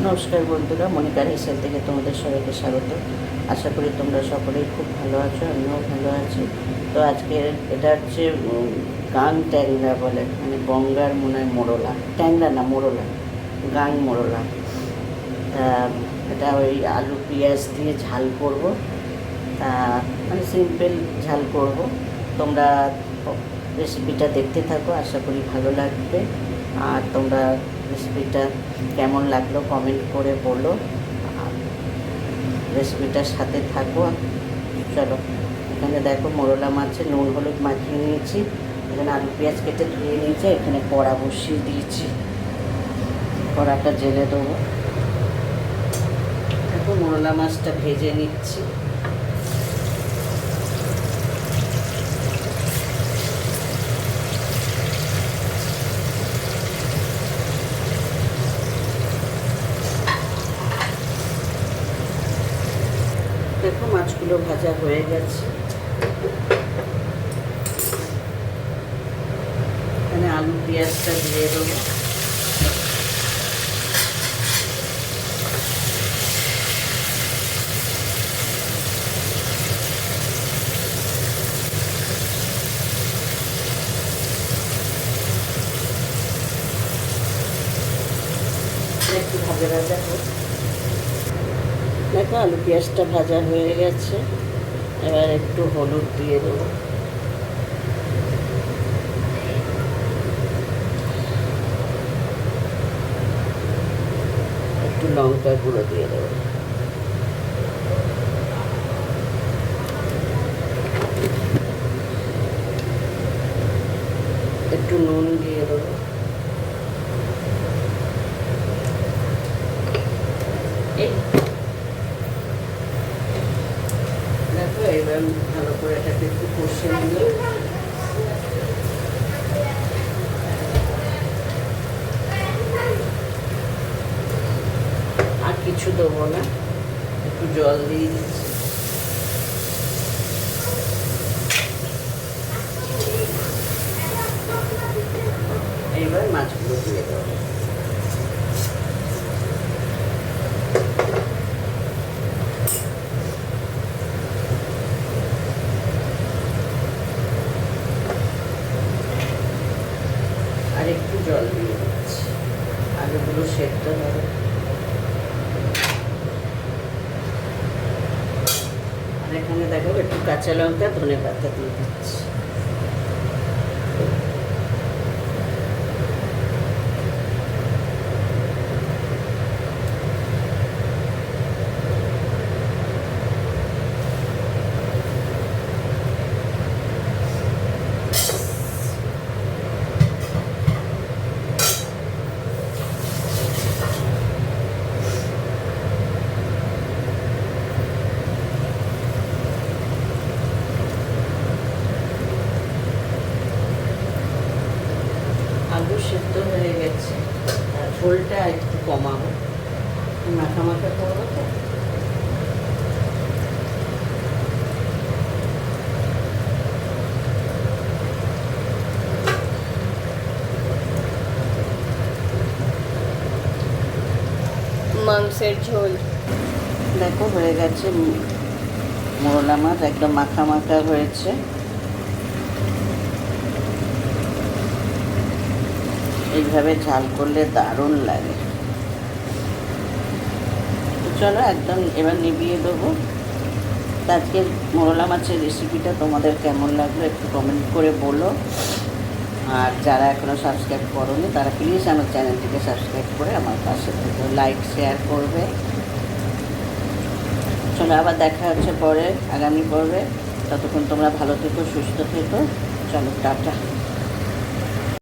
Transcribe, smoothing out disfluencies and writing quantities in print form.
নমস্কার বন্ধুরা, মনিকার হেসেল থেকে তোমাদের সবাইকে স্বাগত। আশা করি তোমরা সকলেই খুব ভালো আছো, আমিও ভালো আছি। তো আজকে এটা হচ্ছে গাং ট্যাংরা বলে, মানে গঙ্গার মনে হয় মোরলা, ট্যাংরা না মোরলা, গাং মোরলা। তা এটা ওই আলু পেঁয়াজ দিয়ে ঝাল করব, তা মানে সিম্পল ঝাল করব। তোমরা রেসিপিটা দেখতে থাকো, আশা করি ভালো লাগবে। আর তোমরা রেসিপিটা কেমন লাগলো কমেন্ট করে বলো, আর রেসিপিটার সাথে থাকো। চলো, এখানে দেখো মোরলা মাছে নুন হলুদ মাখিয়ে নিয়েছি, এখানে আলু পেঁয়াজ কেটে ধুয়ে নিয়েছি, এখানে কড়া বসিয়ে দিয়েছি, কড়াটা জেলে দেবো। দেখো মোরলা মাছটা ভেজে নিচ্ছি। দেখো মাছগুলো ভাজা হয়ে গেছে, এখানে আলু পেঁয়াজটা দিয়ে দেবো। একটু ভাজা ভাজা হোক। দেখো আলু পেঁয়াজটা ভাজা হয়ে গেছে, এবার একটু হলুদ দিয়ে দেবো, একটু লঙ্কা গুঁড়ো দিয়ে দেবো, একটু নুন দিয়ে দেবো, দেখো এবার ভালো করে এটাকে একটু কষে নিয়ে আর কিছু দেবো না, একটু জল দিয়ে দিচ্ছি। এইবার মাছগুলো দিয়ে দেবো। আর একটু জল দিয়ে দিচ্ছি, আলুগুলো সেদ্ধ হবে। আর এখানে দেখো একটু কাঁচা লঙ্কা ধনে পাতা দিয়ে দিচ্ছি। আলু সেদ্ধ হয়ে গেছে, ঝোলটা একটু কমাবো, মাখা মাখা করবো তো। মাংসের ঝোল দেখো হয়ে গেছে, মোরলা মাছ একদম মাখা মাখা হয়েছে। এইভাবে ঝাল করলে দারুণ লাগে। তো চলো একদম এবার নিভিয়ে দেবো। আজকের মোরলা মাছের রেসিপিটা তোমাদের কেমন লাগলো একটু কমেন্ট করে বলো। আর যারা এখনও সাবস্ক্রাইব করোনি তারা প্লিজ আমার চ্যানেলটিকে সাবস্ক্রাইব করে আমার পাশে থেকে লাইক শেয়ার করবে। চলো আবার দেখা হচ্ছে পরে আগামী পর্বে, ততক্ষণ তোমরা ভালো থেকো, সুস্থ থেকো। চলো টাটা।